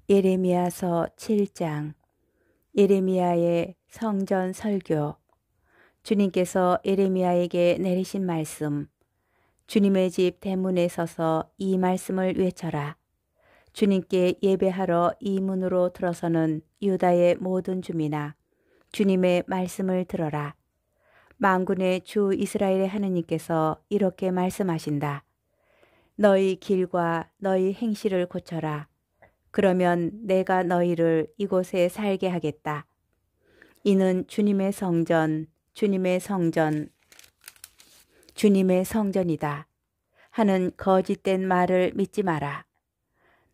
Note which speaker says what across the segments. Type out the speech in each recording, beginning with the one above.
Speaker 1: 예레미야서 7장. 예레미야의 성전 설교. 주님께서 예레미야에게 내리신 말씀. 주님의 집 대문에 서서 이 말씀을 외쳐라. 주님께 예배하러 이 문으로 들어서는 유다의 모든 주민아, 주님의 말씀을 들어라. 만군의 주 이스라엘의 하느님께서 이렇게 말씀하신다. 너희 길과 너희 행실을 고쳐라. 그러면 내가 너희를 이곳에 살게 하겠다. 이는 주님의 성전, 주님의 성전, 주님의 성전이다. 하는 거짓된 말을 믿지 마라.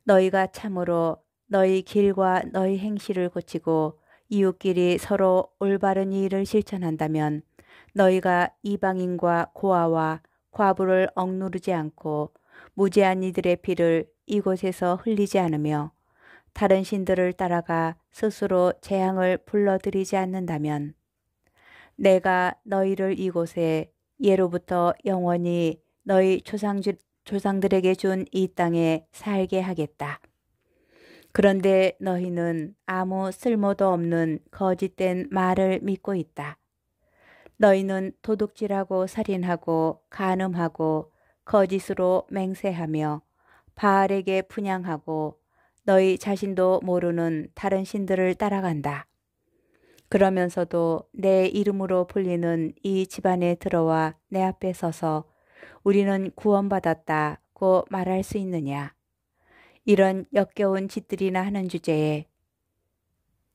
Speaker 1: 너희가 참으로 너희 길과 너희 행실을 고치고 이웃끼리 서로 올바른 일을 실천한다면 너희가 이방인과 고아와 과부를 억누르지 않고 무죄한 이들의 피를 이곳에서 흘리지 않으며 다른 신들을 따라가 스스로 재앙을 불러들이지 않는다면 내가 너희를 이곳에 예로부터 영원히 너희 조상들에게 준 이 땅에 살게 하겠다. 그런데 너희는 아무 쓸모도 없는 거짓된 말을 믿고 있다. 너희는 도둑질하고 살인하고 간음하고 거짓으로 맹세하며 바알에게 분향하고 너희 자신도 모르는 다른 신들을 따라간다. 그러면서도 내 이름으로 불리는 이 집안에 들어와 내 앞에 서서 우리는 구원받았다고 말할 수 있느냐? 이런 역겨운 짓들이나 하는 주제에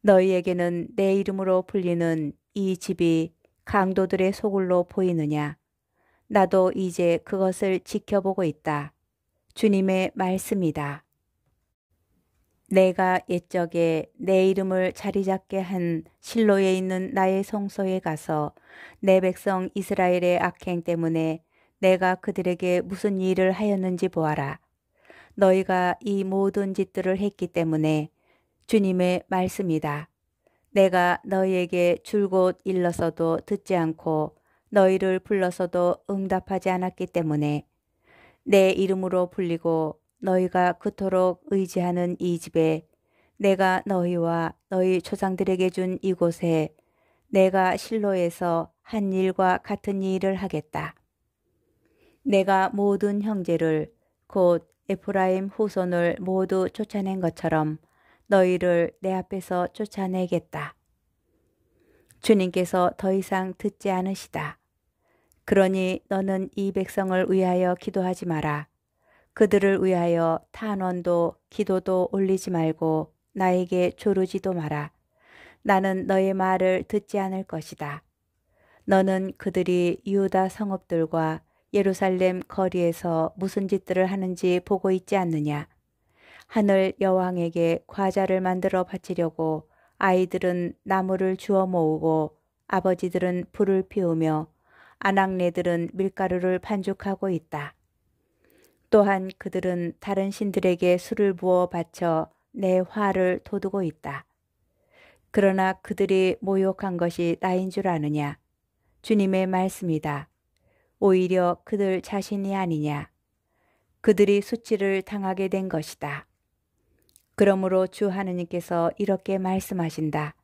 Speaker 1: 너희에게는 내 이름으로 불리는 이 집이 강도들의 소굴로 보이느냐? 나도 이제 그것을 지켜보고 있다. 주님의 말씀이다. 내가 옛적에 내 이름을 자리 잡게 한 실로에 있는 나의 성소에 가서 내 백성 이스라엘의 악행 때문에 내가 그들에게 무슨 일을 하였는지 보아라. 너희가 이 모든 짓들을 했기 때문에 주님의 말씀이다. 내가 너희에게 줄곧 일러서도 듣지 않고 너희를 불러서도 응답하지 않았기 때문에 내 이름으로 불리고 너희가 그토록 의지하는 이 집에 내가 너희와 너희 조상들에게 준 이곳에 내가 실로에서 한 일과 같은 일을 하겠다. 내가 모든 형제를 곧 에프라임 후손을 모두 쫓아낸 것처럼 너희를 내 앞에서 쫓아내겠다. 주님께서 더 이상 듣지 않으시다. 그러니 너는 이 백성을 위하여 기도하지 마라. 그들을 위하여 탄원도 기도도 올리지 말고 나에게 조르지도 마라. 나는 너의 말을 듣지 않을 것이다. 너는 그들이 유다 성읍들과 예루살렘 거리에서 무슨 짓들을 하는지 보고 있지 않느냐? 하늘 여왕에게 과자를 만들어 바치려고 아이들은 나무를 주워 모으고 아버지들은 불을 피우며 아낙네들은 밀가루를 반죽하고 있다. 또한 그들은 다른 신들에게 술을 부어 바쳐 내 화를 돋우고 있다. 그러나 그들이 모욕한 것이 나인 줄 아느냐? 주님의 말씀이다. 오히려 그들 자신이 아니냐? 그들이 수치를 당하게 된 것이다. 그러므로 주 하느님께서 이렇게 말씀하신다.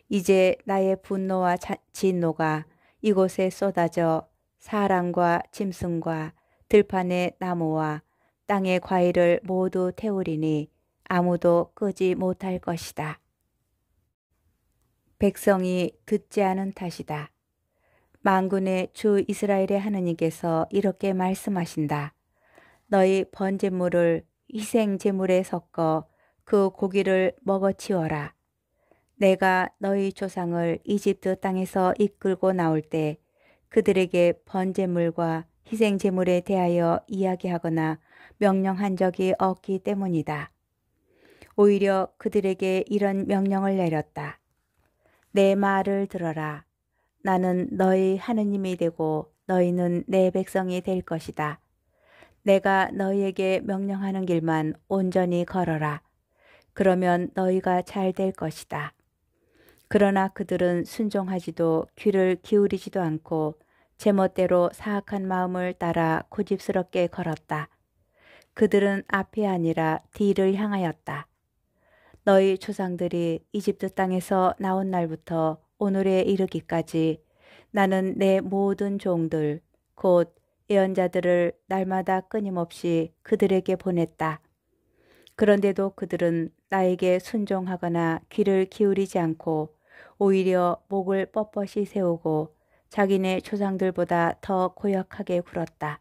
Speaker 1: 이제 나의 분노와 진노가 이곳에 쏟아져 사람과 짐승과 들판의 나무와 땅의 과일을 모두 태우리니 아무도 끄지 못할 것이다. 백성이 듣지 않은 탓이다. 만군의 주 이스라엘의 하느님께서 이렇게 말씀하신다. 너희 번제물을 희생제물에 섞어 그 고기를 먹어치워라. 내가 너희 조상을 이집트 땅에서 이끌고 나올 때 그들에게 번제물과 희생제물에 대하여 이야기하거나 명령한 적이 없기 때문이다. 오히려 그들에게 이런 명령을 내렸다. 내 말을 들어라. 나는 너희 하느님이 되고 너희는 내 백성이 될 것이다. 내가 너희에게 명령하는 길만 온전히 걸어라. 그러면 너희가 잘 될 것이다. 그러나 그들은 순종하지도 귀를 기울이지도 않고 제멋대로 사악한 마음을 따라 고집스럽게 걸었다. 그들은 앞이 아니라 뒤를 향하였다. 너희 조상들이 이집트 땅에서 나온 날부터 오늘에 이르기까지 나는 내 모든 종들 곧 예언자들을 날마다 끊임없이 그들에게 보냈다. 그런데도 그들은 나에게 순종하거나 귀를 기울이지 않고 오히려 목을 뻣뻣이 세우고 자기네 조상들보다 더 고역하게 굴었다.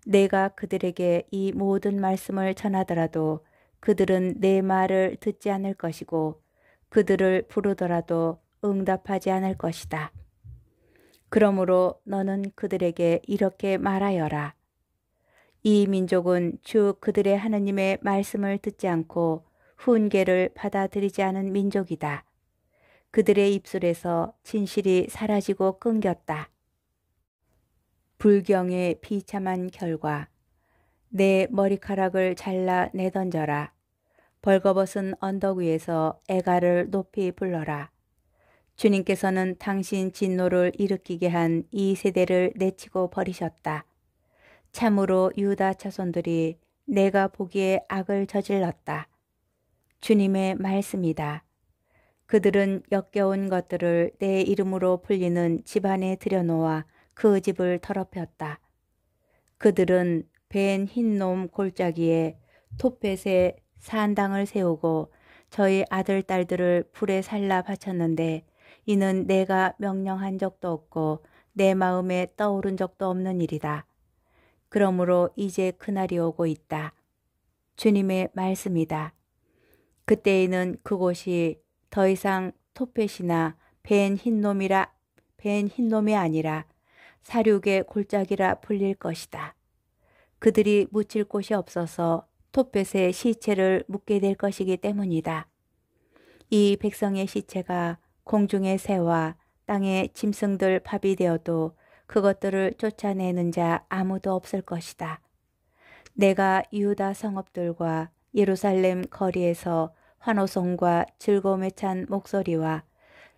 Speaker 1: 내가 그들에게 이 모든 말씀을 전하더라도 그들은 내 말을 듣지 않을 것이고 그들을 부르더라도 응답하지 않을 것이다. 그러므로 너는 그들에게 이렇게 말하여라. 이 민족은 주 그들의 하느님의 말씀을 듣지 않고 훈계를 받아들이지 않은 민족이다. 그들의 입술에서 진실이 사라지고 끊겼다. 불경의 비참한 결과. 내 머리카락을 잘라 내던져라. 벌거벗은 언덕 위에서 애가를 높이 불러라. 주님께서는 당신 진노를 일으키게 한 이 세대를 내치고 버리셨다. 참으로 유다 자손들이 내가 보기에 악을 저질렀다. 주님의 말씀이다. 그들은 역겨운 것들을 내 이름으로 불리는 집안에 들여놓아 그 집을 더럽혔다. 그들은 벤 흰놈 골짜기에 톱벳에 산당을 세우고 저희 아들 딸들을 불에 살라 바쳤는데 이는 내가 명령한 적도 없고 내 마음에 떠오른 적도 없는 일이다. 그러므로 이제 그날이 오고 있다. 주님의 말씀이다. 그때에는 그곳이 더 이상 톱벳이나 벤 흰놈이 아니라 사륙의 골짜기라 불릴 것이다. 그들이 묻힐 곳이 없어서 톱벳의 시체를 묻게 될 것이기 때문이다. 이 백성의 시체가 공중의 새와 땅의 짐승들 밥이 되어도 그것들을 쫓아내는 자 아무도 없을 것이다. 내가 유다 성읍들과 예루살렘 거리에서 환호성과 즐거움에 찬 목소리와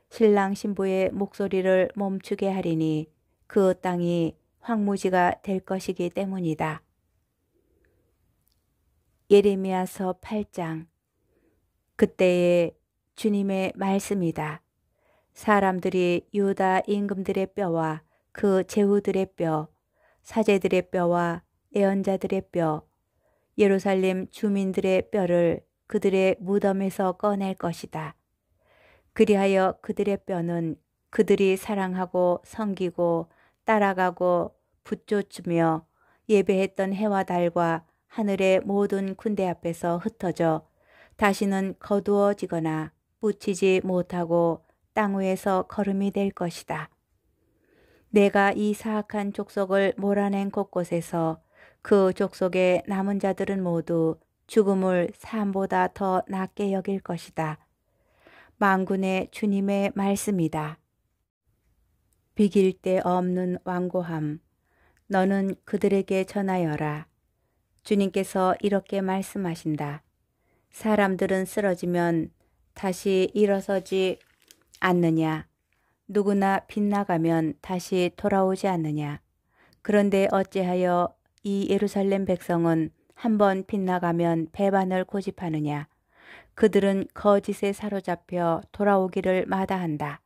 Speaker 1: 신랑 신부의 목소리를 멈추게 하리니 그 땅이 황무지가 될 것이기 때문이다. 예레미야서 8장. 그때에 주님의 말씀이다. 사람들이 유다 임금들의 뼈와 그 제후들의 뼈, 사제들의 뼈와 예언자들의 뼈, 예루살렘 주민들의 뼈를 그들의 무덤에서 꺼낼 것이다. 그리하여 그들의 뼈는 그들이 사랑하고 섬기고 따라가고 붙쫓으며 예배했던 해와 달과 하늘의 모든 군대 앞에서 흩어져 다시는 거두어지거나 묻히지 못하고 땅 위에서 거름이 될 것이다. 내가 이 사악한 족속을 몰아낸 곳곳에서 그 족속의 남은 자들은 모두 죽음을 삶보다 더 낫게 여길 것이다. 만군의 주님의 말씀이다. 비길 데 없는 완고함. 너는 그들에게 전하여라. 주님께서 이렇게 말씀하신다. 사람들은 쓰러지면 다시 일어서지 않느냐. 누구나 빗나가면 다시 돌아오지 않느냐. 그런데 어찌하여 이 예루살렘 백성은 한번 빗나가면 배반을 고집하느냐. 그들은 거짓에 사로잡혀 돌아오기를 마다한다.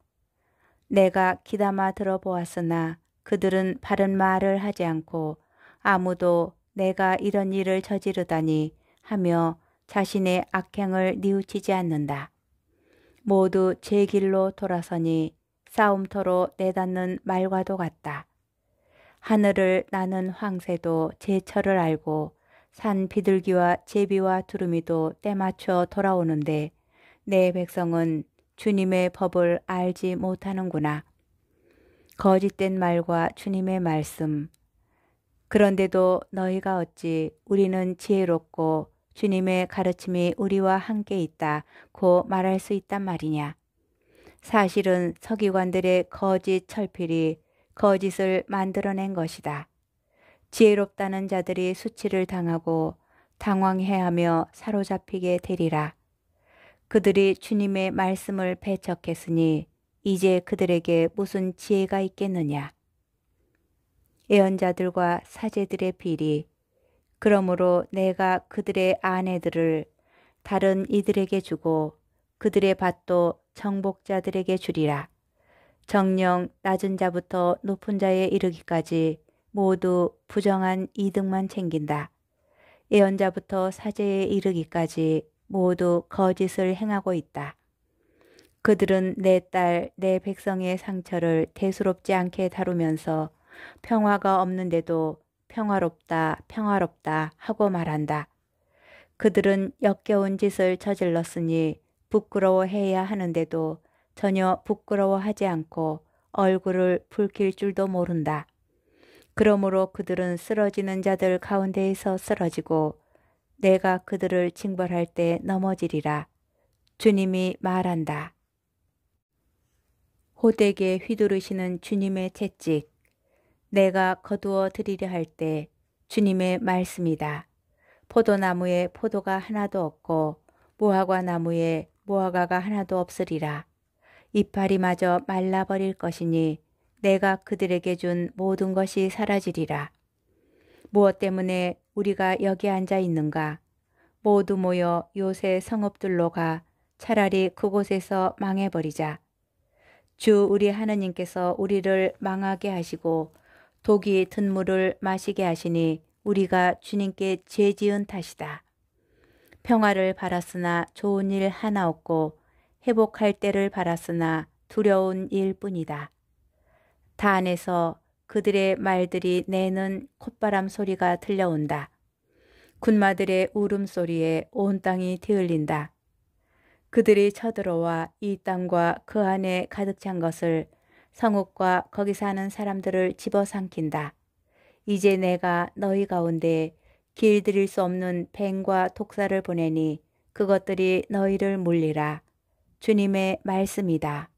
Speaker 1: 내가 귀담아 들어보았으나 그들은 바른 말을 하지 않고 아무도 내가 이런 일을 저지르다니 하며 자신의 악행을 뉘우치지 않는다. 모두 제 길로 돌아서니 싸움터로 내닫는 말과도 같다. 하늘을 나는 황새도 제철을 알고 산 비둘기와 제비와 두루미도 때맞춰 돌아오는데 내 백성은 주님의 법을 알지 못하는구나. 거짓된 말과 주님의 말씀. 그런데도 너희가 어찌 우리는 지혜롭고 주님의 가르침이 우리와 함께 있다고 말할 수 있단 말이냐. 사실은 서기관들의 거짓 철필이 거짓을 만들어낸 것이다. 지혜롭다는 자들이 수치를 당하고 당황해하며 사로잡히게 되리라. 그들이 주님의 말씀을 배척했으니 이제 그들에게 무슨 지혜가 있겠느냐. 예언자들과 사제들의 비리. 그러므로 내가 그들의 아내들을 다른 이들에게 주고 그들의 밭도 정복자들에게 주리라. 정녕 낮은 자부터 높은 자에 이르기까지 모두 부정한 이득만 챙긴다. 예언자부터 사제에 이르기까지 모두 거짓을 행하고 있다. 그들은 내 딸, 내 백성의 상처를 대수롭지 않게 다루면서 평화가 없는데도 평화롭다, 평화롭다 하고 말한다. 그들은 역겨운 짓을 저질렀으니 부끄러워해야 하는데도 전혀 부끄러워하지 않고 얼굴을 붉힐 줄도 모른다. 그러므로 그들은 쓰러지는 자들 가운데에서 쓰러지고 내가 그들을 징벌할 때 넘어지리라. 주님이 말한다. 호되게 휘두르시는 주님의 채찍. 내가 거두어 드리려 할 때 주님의 말씀이다. 포도나무에 포도가 하나도 없고 무화과 나무에 무화과가 하나도 없으리라. 이파리마저 말라버릴 것이니 내가 그들에게 준 모든 것이 사라지리라. 무엇 때문에 우리가 여기 앉아 있는가? 모두 모여 요새 성읍들로 가 차라리 그곳에서 망해버리자. 주 우리 하느님께서 우리를 망하게 하시고 독이 든 물을 마시게 하시니 우리가 주님께 죄 지은 탓이다. 평화를 바랐으나 좋은 일 하나 없고 회복할 때를 바랐으나 두려운 일뿐이다. 다 안에서 그들의 말들이 내는 콧바람 소리가 들려온다. 군마들의 울음소리에 온 땅이 뒤흘린다. 그들이 쳐들어와 이 땅과 그 안에 가득 찬 것을 성읍과 거기 사는 사람들을 집어삼킨다. 이제 내가 너희 가운데 길들일 수 없는 뱀과 독사를 보내니 그것들이 너희를 물리라. 주님의 말씀이다.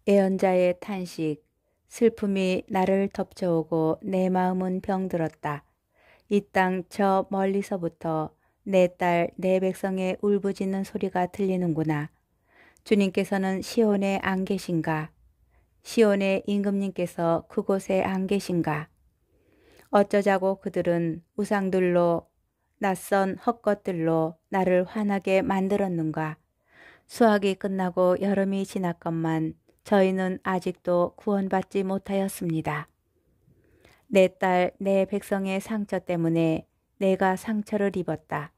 Speaker 1: 애언자의 탄식, 슬픔이 나를 덮쳐오고 내 마음은 병들었다. 이 땅 저 멀리서부터 내 딸, 내 백성의 울부짖는 소리가 들리는구나. 주님께서는 시온에 안 계신가? 시온의 임금님께서 그곳에 안 계신가? 어쩌자고 그들은 우상들로 낯선 헛것들로 나를 화나게 만들었는가? 수학이 끝나고 여름이 지났건만 저희는 아직도 구원받지 못하였습니다. 내 딸, 내 백성의 상처 때문에 내가 상처를 입었다.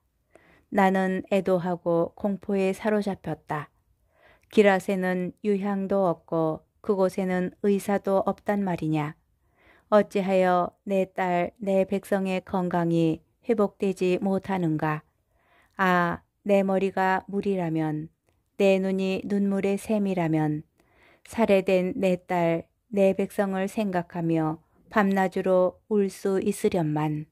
Speaker 1: 나는 애도하고 공포에 사로잡혔다. 기랏에는 유향도 없고 그곳에는 의사도 없단 말이냐. 어찌하여 내 딸, 내 백성의 건강이 회복되지 못하는가. 아, 내 머리가 물이라면, 내 눈이 눈물의 샘이라면, 살해된 내 딸, 내 백성을 생각하며 밤낮으로 울 수 있으련만.